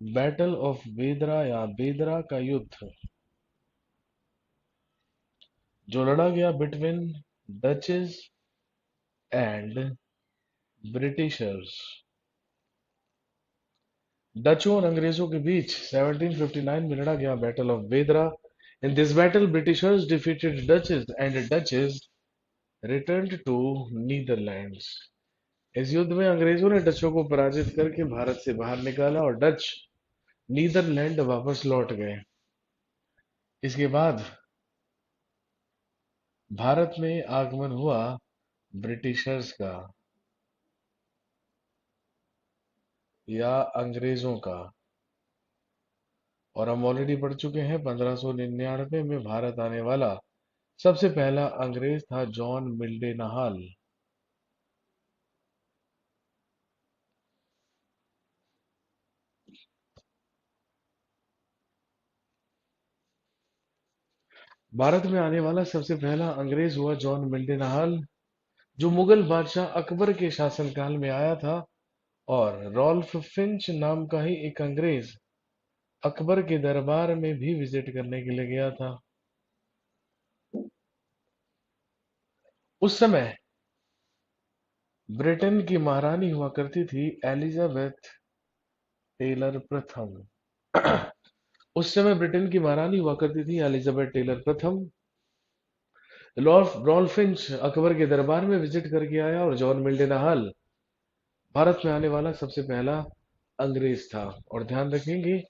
बैटल ऑफ बेदरा या बेदरा का युद्ध, जो लड़ा गया बिटवीन डचेस एंड ब्रिटिशर्स। डचों और अंग्रेजों के बीच 1759 में लड़ा गया battle of Bedara. In this battle Britishers defeated Dutches and Dutches returned to Netherlands. इस युद्ध में अंग्रेजों ने डचों को पराजित करके भारत से बाहर निकाला और डच नीदरलैंड वापस लौट गए। इसके बाद भारत में आगमन हुआ ब्रिटिशर्स का या अंग्रेजों का। और हम ऑलरेडी पढ़ चुके हैं 1599 में भारत आने वाला सबसे पहला अंग्रेज था जॉन मिल्डे नहाल। भारत में आने वाला सबसे पहला अंग्रेज हुआ जॉन मिल्डे नहाल, जो मुगल बादशाह अकबर के शासनकाल में आया था। और रॉल्फ फिंच नाम का ही एक अंग्रेज अकबर के दरबार में भी विजिट करने के लिए गया था। उस समय ब्रिटेन की महारानी हुआ करती थी एलिजाबेथ टेलर प्रथम। उस समय ब्रिटेन की महारानी हुआ करती थी एलिजाबेथ टेलर प्रथम। रॉल्फिंच अकबर के दरबार में विजिट करके आया और जॉन मिल्डेन भारत में आने वाला सबसे पहला अंग्रेज था। और ध्यान रखेंगे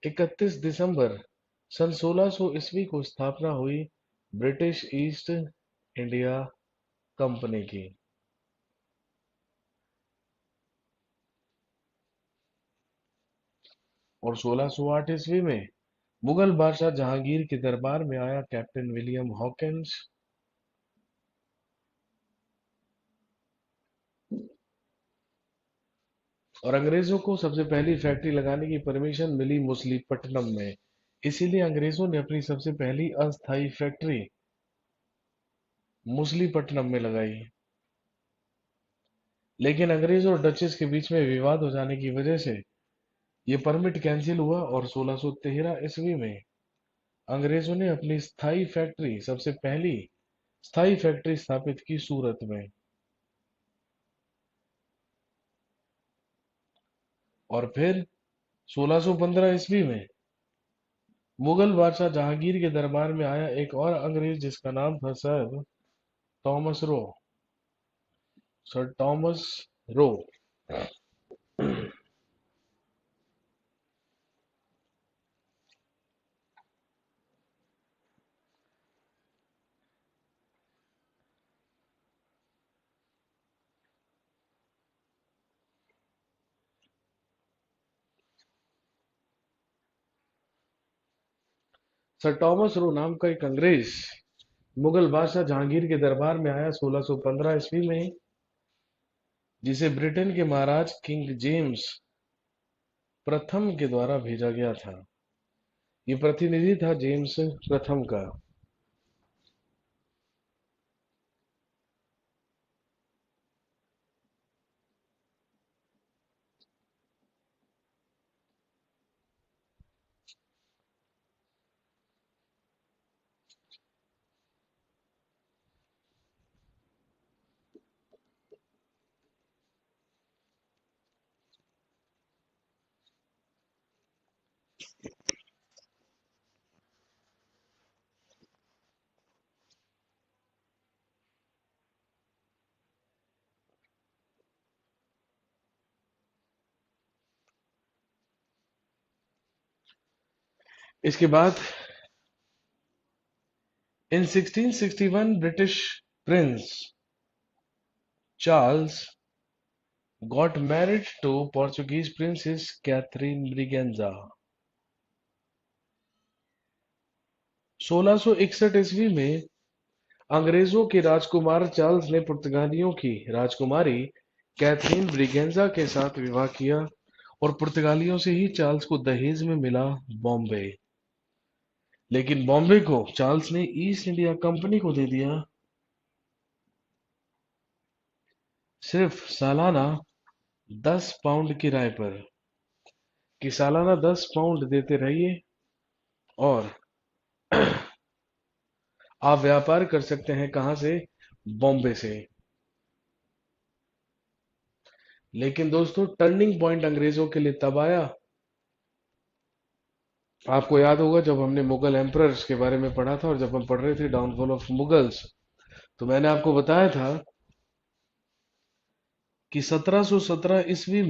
31 दिसंबर सन 1600 ईस्वी को स्थापना हुई ब्रिटिश ईस्ट इंडिया कंपनी की। और 1608 ईस्वी में मुगल बादशाह जहांगीर के दरबार में आया कैप्टन विलियम हॉकिंस। और अंग्रेजों को सबसे पहली फैक्ट्री लगाने की परमिशन मिली मछलीपट्टनम में। इसीलिए अंग्रेजों ने अपनी सबसे पहली अस्थायी फैक्ट्री मछलीपट्टनम में लगाई। लेकिन अंग्रेज और डचेस के बीच में विवाद हो जाने की वजह से ये परमिट कैंसिल हुआ और 1613 ईस्वी में अंग्रेजों ने अपनी सबसे पहली स्थायी फैक्ट्री स्थापित की सूरत में। और फिर 1615 ईस्वी में मुगल बादशाह जहांगीर के दरबार में आया एक और अंग्रेज जिसका नाम था Thomas Roe sir Thomas Roe. Sir Thomas Roe नाम का एक अंग्रेज मुगल बादशाह जहांगीर के दरबार में आया 1615 ईस्वी में, जिसे ब्रिटेन के महाराज किंग जेम्स प्रथम के द्वारा भेजा गया था। ये प्रतिनिधि था जेम्स प्रथम का। इसके बाद इन 1661 British Prince Charles got married to Portuguese princess Catherine Braganza। 1661 ईस्वी में अंग्रेजों के राजकुमार चार्ल्स ने पुर्तगालियों की राजकुमारी कैथरीन ब्रिगेंजा के साथ विवाह किया। और पुर्तगालियों से ही चार्ल्स को दहेज में मिला बॉम्बे। लेकिन बॉम्बे को चार्ल्स ने ईस्ट इंडिया कंपनी को दे दिया, सिर्फ सालाना 10 पाउंड किराए पर, कि सालाना 10 पाउंड देते रहिए और आप व्यापार कर सकते हैं। कहां से? बॉम्बे से। लेकिन दोस्तों टर्निंग पॉइंट अंग्रेजों के लिए तब आया, आपको याद होगा जब हमने मुगल एम्परर्स के बारे में पढ़ा था और जब हम पढ़ रहे थे डाउनफॉल ऑफ मुगल्स, तो मैंने आपको बताया था कि 1717 ईस्वी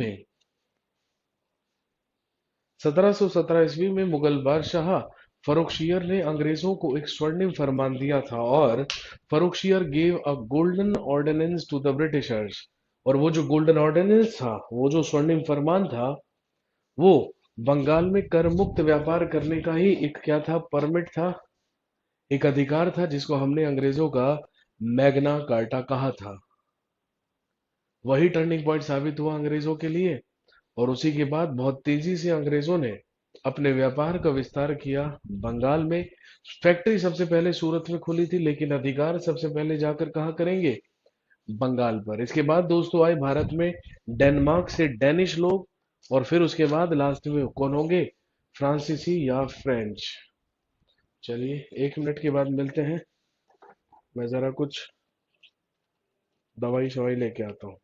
में मुगल बादशाह फरुखशियर ने अंग्रेजों को एक स्वर्णिम फरमान दिया था। और Farrukhsiyar gave a golden ordinance to the Britishers. और वो जो गोल्डन ऑर्डिनेंस था, वो जो स्वर्णिम फरमान था, वो बंगाल में कर मुक्त व्यापार करने का ही एक क्या था? परमिट था, एक अधिकार था, जिसको हमने अंग्रेजों का मैग्ना कार्टा कहा था। वही टर्निंग पॉइंट साबित हुआ अंग्रेजों के लिए। और उसी के बाद बहुत तेजी से अंग्रेजों ने अपने व्यापार का विस्तार किया बंगाल में। फैक्ट्री सबसे पहले सूरत में खुली थी, लेकिन अधिकार सबसे पहले जाकर कहाँ करेंगे? बंगाल पर। इसके बाद दोस्तों आए भारत में डेनमार्क से डेनिश लोग। और फिर उसके बाद लास्ट में कौन होंगे? फ्रांसीसी या फ्रेंच। चलिए 1 मिनट के बाद मिलते हैं। मैं जरा कुछ दवाई शवाई लेके आता हूँ।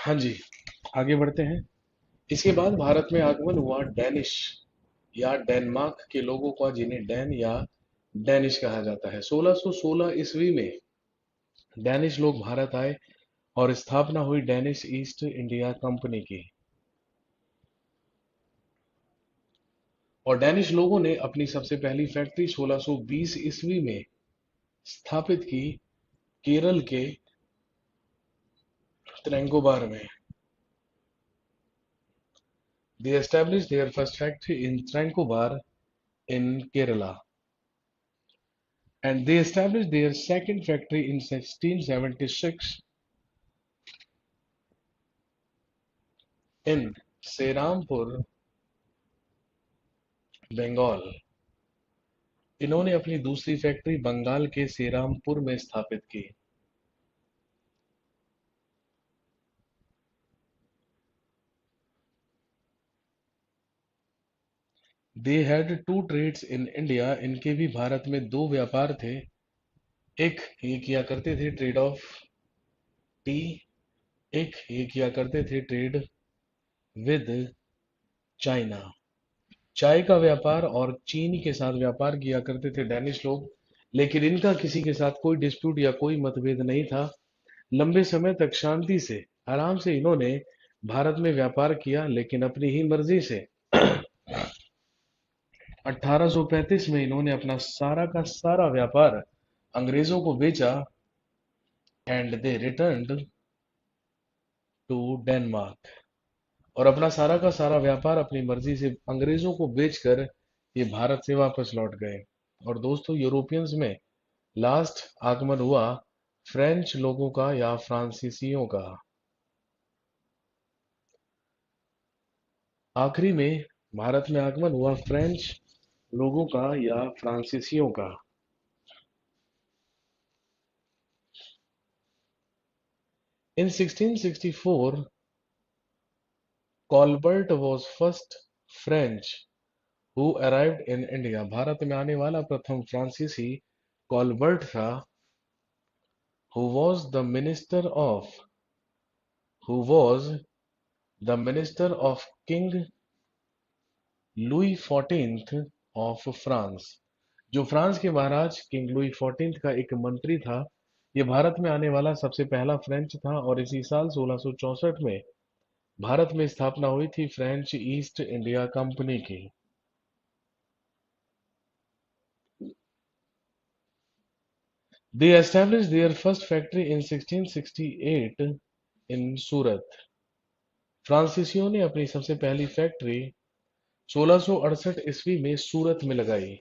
हाँ जी, आगे बढ़ते हैं। इसके बाद भारत में आगमन हुआ डैनिश या डेनमार्क के लोगों का, जिन्हें डैन या डैनिश कहा जाता है। 1616 ईस्वी में डैनिश लोग भारत आए और स्थापना हुई डैनिश ईस्ट इंडिया कंपनी की। और डैनिश लोगों ने अपनी सबसे पहली फैक्ट्री 1620 ईस्वी में स्थापित की, केरल के त्रैंकोबार में। They established their first factory in Trancobar in Kerala, and they established their second factory in 1676 in Serampur, Bengal. इन्होंने अपनी दूसरी फैक्ट्री बंगाल के सेरामपुर में स्थापित की। They had two trades in India, इनके भी भारत में दो व्यापार थे। एक ये किया करते थे ट्रेड ऑफ टी, एक ये किया करते थे ट्रेड विद चाइना। चाय का व्यापार और चीन के साथ व्यापार किया करते थे डैनिश लोग, लेकिन इनका किसी के साथ कोई डिस्प्यूट या कोई मतभेद नहीं था। लंबे समय तक शांति से, आराम से इन्होंने भारत में व्यापार किया, लेकिन अपनी ही मर्जी से 1835 में इन्होंने अपना सारा का सारा व्यापार अंग्रेजों को बेचा, and they returned to Denmark. और अपना सारा का सारा व्यापार अपनी मर्जी से अंग्रेजों को बेचकर ये भारत से वापस लौट गए। और दोस्तों, यूरोपियंस में लास्ट आगमन हुआ फ्रेंच लोगों का या फ्रांसीसियों का। आखिरी में भारत में आगमन हुआ फ्रेंच लोगों का या फ्रांसीसियों का। In 1664, Colbert was first French who arrived in India. Bharat में आने वाला प्रथम फ्रांसीसी कॉलबर्ट था, who was the minister of who was the minister of King Louis 14th of France, जो फ्रांस के महाराज किंग लुई 14th का एक मंत्री था। ये भारत में आने वाला सबसे पहला फ्रेंच था और इसी साल 1664 में भारत में स्थापना हुई थी फ्रेंच ईस्ट इंडिया कंपनी की। They established their first factory in 1668 in सूरत। फ्रांसीसियों ने अपनी सबसे पहली फैक्ट्री 1668 ईस्वी में सूरत में लगाई।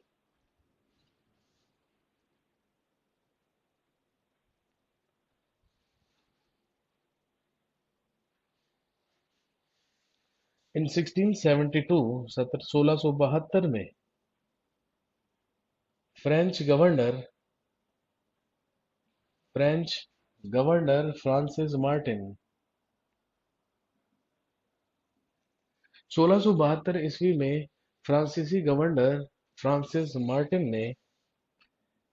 इन 1672 1672 में French governor French governor Francis Martin 1672 ईस्वी में फ्रांसीसी गवर्नर फ्रांसिस मार्टिन ने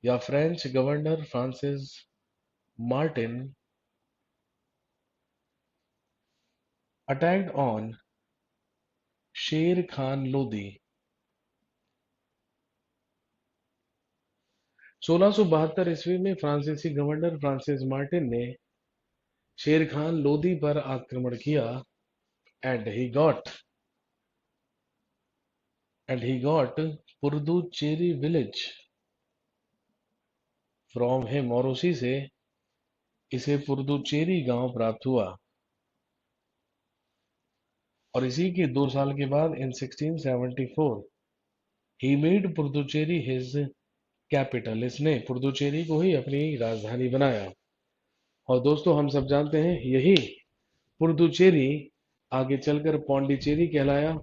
या French governor Francis Martin attacked on शेर खान लोदी। 1672 ईस्वी में फ्रांसीसी गवर्नर फ्रांसिस मार्टिन ने शेर खान लोदी पर आक्रमण किया and he got Puducherry village from him, और उसी से इसे पुर्दुचेरी गांव प्राप्त हुआ। और इसी के 2 साल के बाद इन 1674 ही मेड पुर्दुचेरी हिज कैपिटल, इसने पुर्दुचेरी को ही अपनी राजधानी बनाया। और दोस्तों हम सब जानते हैं यही पुर्दुचेरी आगे चलकर पौंडीचेरी कहलाया।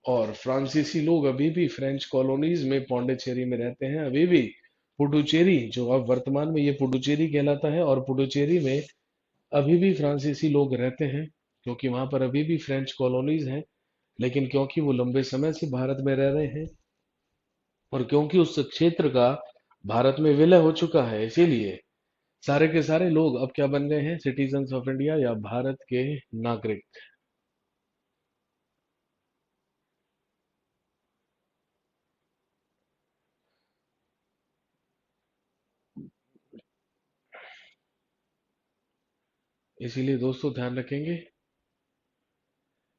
और फ्रांसीसी लोग अभी भी फ्रेंच कॉलोनीज में पौंडीचेरी में रहते हैं। अभी भी पुडुचेरी, जो अब वर्तमान में ये पुडुचेरी कहलाता है, और पुडुचेरी में अभी भी फ्रांसीसी लोग रहते हैं, क्योंकि वहां पर अभी भी फ्रेंच कॉलोनीज हैं। लेकिन क्योंकि वो लंबे समय से भारत में रह रहे हैं और क्योंकि उस क्षेत्र का भारत में विलय हो चुका है, इसीलिए सारे के सारे लोग अब क्या बन गए हैं, सिटीजन्स ऑफ इंडिया या भारत के नागरिक। इसीलिए दोस्तों ध्यान रखेंगे,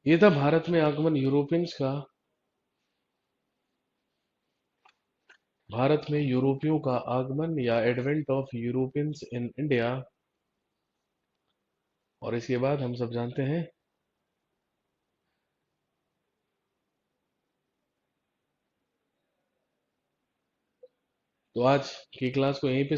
ये था भारत में आगमन यूरोपियंस का, भारत में यूरोपियों का आगमन या advent of Europeans in India. और इसके बाद हम सब जानते हैं, तो आज की क्लास को यहीं पे